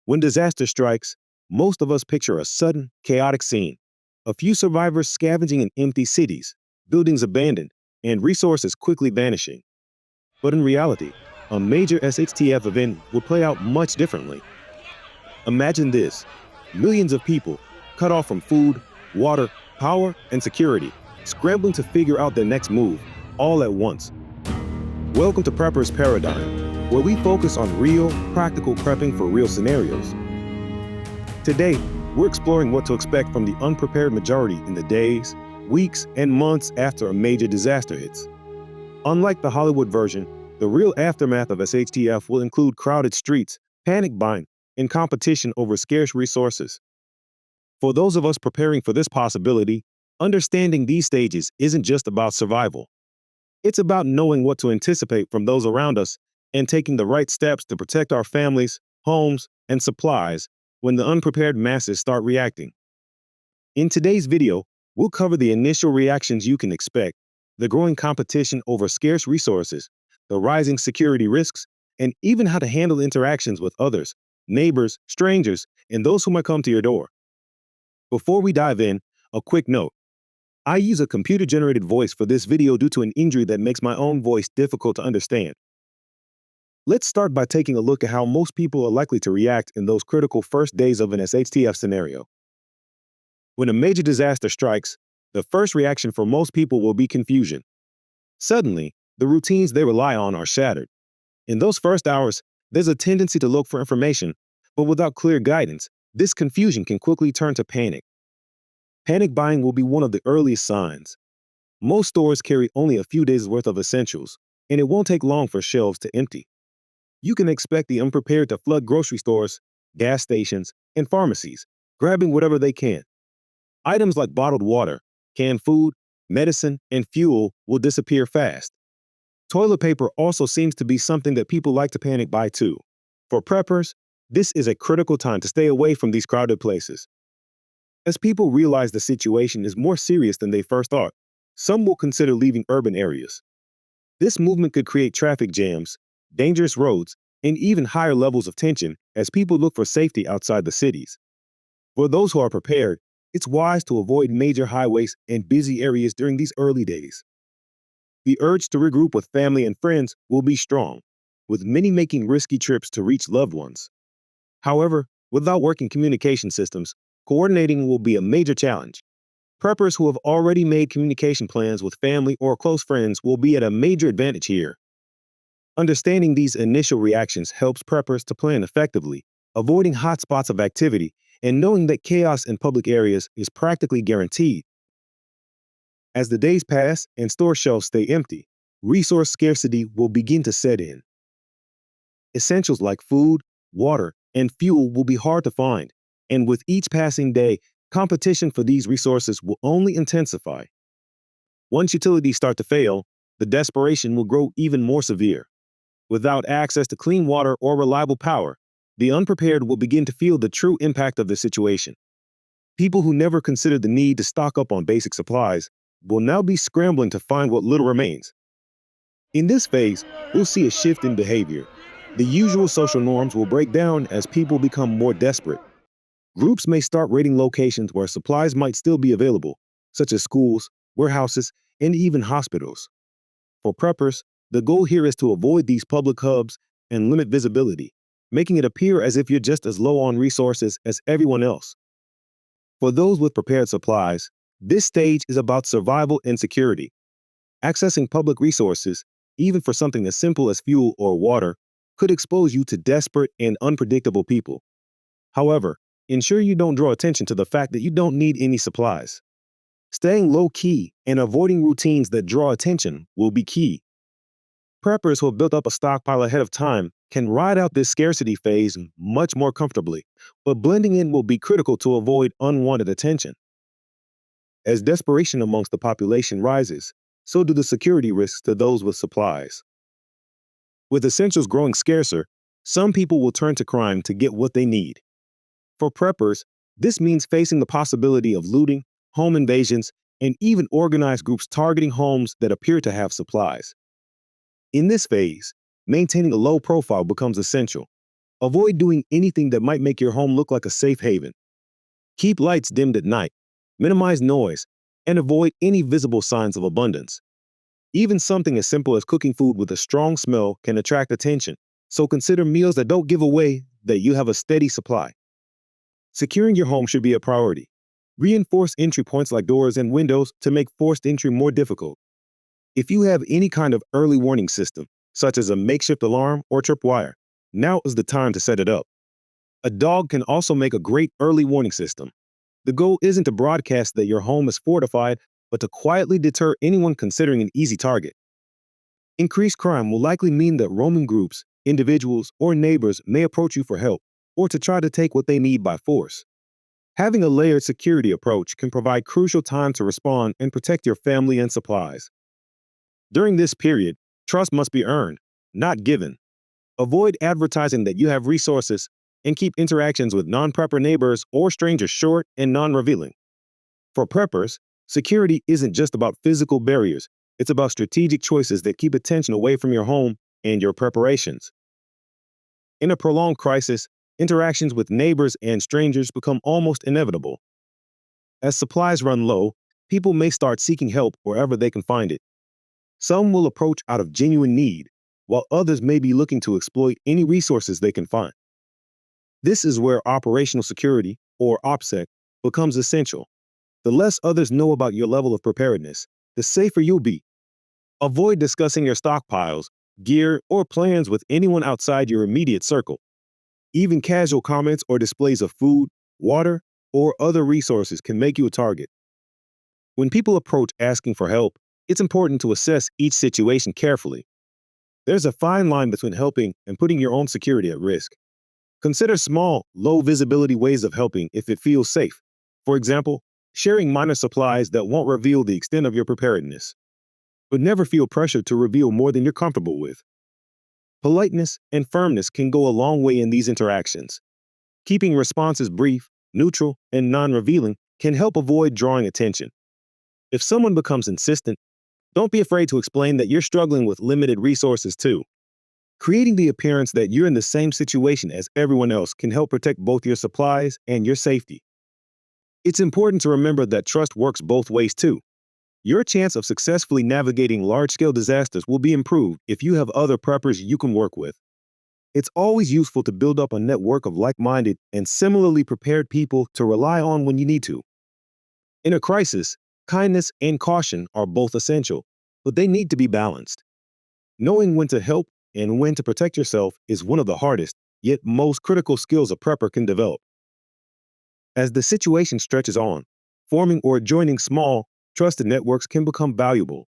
When disaster strikes, most of us picture a sudden, chaotic scene. A few survivors scavenging in empty cities, buildings abandoned, and resources quickly vanishing. But in reality, a major SHTF event would play out much differently. Imagine this: millions of people, cut off from food, water, power, and security, scrambling to figure out their next move, all at once. Welcome to Prepper's Paradigm, where we focus on real, practical prepping for real scenarios. Today, we're exploring what to expect from the unprepared majority in the days, weeks, and months after a major disaster hits. Unlike the Hollywood version, the real aftermath of SHTF will include crowded streets, panic buying, and competition over scarce resources. For those of us preparing for this possibility, understanding these stages isn't just about survival. It's about knowing what to anticipate from those around us and taking the right steps to protect our families, homes, and supplies when the unprepared masses start reacting. In today's video, we'll cover the initial reactions you can expect, the growing competition over scarce resources, the rising security risks, and even how to handle interactions with others, neighbors, strangers, and those who might come to your door. Before we dive in, a quick note. I use a computer-generated voice for this video due to an injury that makes my own voice difficult to understand. Let's start by taking a look at how most people are likely to react in those critical first days of an SHTF scenario. When a major disaster strikes, the first reaction for most people will be confusion. Suddenly, the routines they rely on are shattered. In those first hours, there's a tendency to look for information, but without clear guidance, this confusion can quickly turn to panic. Panic buying will be one of the earliest signs. Most stores carry only a few days' worth of essentials, and it won't take long for shelves to empty. You can expect the unprepared to flood grocery stores, gas stations, and pharmacies, grabbing whatever they can. Items like bottled water, canned food, medicine, and fuel will disappear fast. Toilet paper also seems to be something that people like to panic buy too. For preppers, this is a critical time to stay away from these crowded places. As people realize the situation is more serious than they first thought, some will consider leaving urban areas. This movement could create traffic jams, dangerous roads, and even higher levels of tension as people look for safety outside the cities. For those who are prepared, it's wise to avoid major highways and busy areas during these early days. The urge to regroup with family and friends will be strong, with many making risky trips to reach loved ones. However, without working communication systems, coordinating will be a major challenge. Preppers who have already made communication plans with family or close friends will be at a major advantage here. Understanding these initial reactions helps preppers to plan effectively, avoiding hotspots of activity and knowing that chaos in public areas is practically guaranteed. As the days pass and store shelves stay empty, resource scarcity will begin to set in. Essentials like food, water, and fuel will be hard to find, and with each passing day, competition for these resources will only intensify. Once utilities start to fail, the desperation will grow even more severe. Without access to clean water or reliable power, the unprepared will begin to feel the true impact of the situation. People who never considered the need to stock up on basic supplies will now be scrambling to find what little remains. In this phase, we'll see a shift in behavior. The usual social norms will break down as people become more desperate. Groups may start raiding locations where supplies might still be available, such as schools, warehouses, and even hospitals. For preppers, the goal here is to avoid these public hubs and limit visibility, making it appear as if you're just as low on resources as everyone else. For those with prepared supplies, this stage is about survival and security. Accessing public resources, even for something as simple as fuel or water, could expose you to desperate and unpredictable people. However, ensure you don't draw attention to the fact that you don't need any supplies. Staying low-key and avoiding routines that draw attention will be key. Preppers who have built up a stockpile ahead of time can ride out this scarcity phase much more comfortably, but blending in will be critical to avoid unwanted attention. As desperation amongst the population rises, so do the security risks to those with supplies. With essentials growing scarcer, some people will turn to crime to get what they need. For preppers, this means facing the possibility of looting, home invasions, and even organized groups targeting homes that appear to have supplies. In this phase, maintaining a low profile becomes essential. Avoid doing anything that might make your home look like a safe haven. Keep lights dimmed at night, minimize noise, and avoid any visible signs of abundance. Even something as simple as cooking food with a strong smell can attract attention, so consider meals that don't give away that you have a steady supply. Securing your home should be a priority. Reinforce entry points like doors and windows to make forced entry more difficult. If you have any kind of early warning system, such as a makeshift alarm or tripwire, now is the time to set it up. A dog can also make a great early warning system. The goal isn't to broadcast that your home is fortified, but to quietly deter anyone considering an easy target. Increased crime will likely mean that roaming groups, individuals, or neighbors may approach you for help or to try to take what they need by force. Having a layered security approach can provide crucial time to respond and protect your family and supplies. During this period, trust must be earned, not given. Avoid advertising that you have resources and keep interactions with non-prepper neighbors or strangers short and non-revealing. For preppers, security isn't just about physical barriers, it's about strategic choices that keep attention away from your home and your preparations. In a prolonged crisis, interactions with neighbors and strangers become almost inevitable. As supplies run low, people may start seeking help wherever they can find it. Some will approach out of genuine need, while others may be looking to exploit any resources they can find. This is where operational security, or OPSEC, becomes essential. The less others know about your level of preparedness, the safer you'll be. Avoid discussing your stockpiles, gear, or plans with anyone outside your immediate circle. Even casual comments or displays of food, water, or other resources can make you a target. When people approach asking for help, it's important to assess each situation carefully. There's a fine line between helping and putting your own security at risk. Consider small, low-visibility ways of helping if it feels safe. For example, sharing minor supplies that won't reveal the extent of your preparedness. But never feel pressured to reveal more than you're comfortable with. Politeness and firmness can go a long way in these interactions. Keeping responses brief, neutral, and non-revealing can help avoid drawing attention. If someone becomes insistent, don't be afraid to explain that you're struggling with limited resources too. Creating the appearance that you're in the same situation as everyone else can help protect both your supplies and your safety. It's important to remember that trust works both ways too. Your chance of successfully navigating large-scale disasters will be improved if you have other preppers you can work with. It's always useful to build up a network of like-minded and similarly prepared people to rely on when you need to. In a crisis, kindness and caution are both essential, but they need to be balanced. Knowing when to help and when to protect yourself is one of the hardest, yet most critical skills a prepper can develop. As the situation stretches on, forming or joining small, trusted networks can become valuable.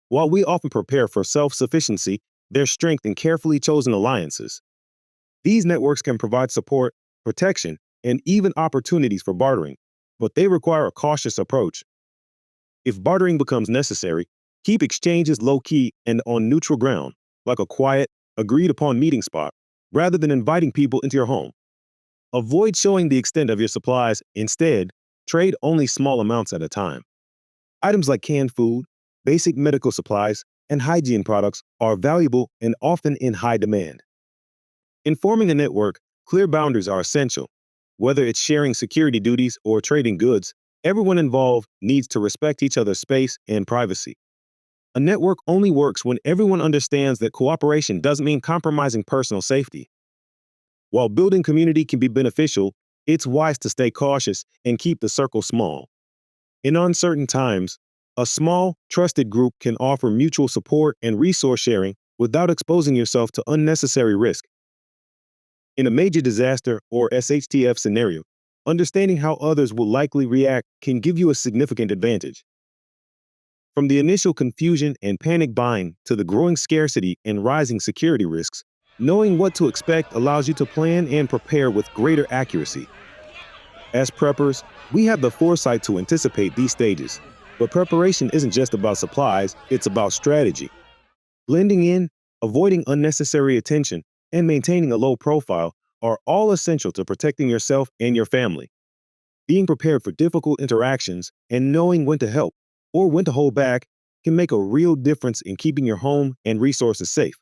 While we often prepare for self-sufficiency, there's strength in carefully chosen alliances. These networks can provide support, protection, and even opportunities for bartering, but they require a cautious approach. If bartering becomes necessary, keep exchanges low-key and on neutral ground, like a quiet, agreed-upon meeting spot, rather than inviting people into your home. Avoid showing the extent of your supplies. Instead, trade only small amounts at a time. Items like canned food, basic medical supplies, and hygiene products are valuable and often in high demand. In forming a network, clear boundaries are essential. Whether it's sharing security duties or trading goods, everyone involved needs to respect each other's space and privacy. A network only works when everyone understands that cooperation doesn't mean compromising personal safety. While building community can be beneficial, it's wise to stay cautious and keep the circle small. In uncertain times, a small, trusted group can offer mutual support and resource sharing without exposing yourself to unnecessary risk. In a major disaster or SHTF scenario, understanding how others will likely react can give you a significant advantage. From the initial confusion and panic buying to the growing scarcity and rising security risks, knowing what to expect allows you to plan and prepare with greater accuracy. As preppers, we have the foresight to anticipate these stages. But preparation isn't just about supplies, it's about strategy. Blending in, avoiding unnecessary attention, and maintaining a low profile are all essential to protecting yourself and your family. Being prepared for difficult interactions and knowing when to help or when to hold back can make a real difference in keeping your home and resources safe.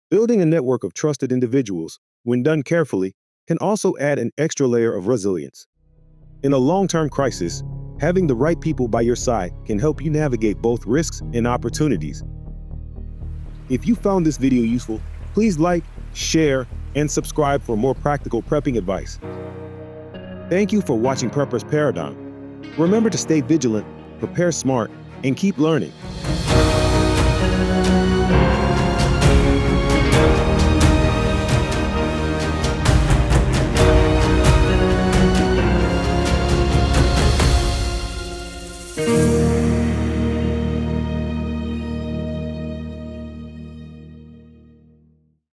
Building a network of trusted individuals, when done carefully, can also add an extra layer of resilience. In a long-term crisis, having the right people by your side can help you navigate both risks and opportunities. If you found this video useful, please like, share, and subscribe for more practical prepping advice. Thank you for watching Prepper's Paradigm. Remember to stay vigilant, prepare smart, and keep learning.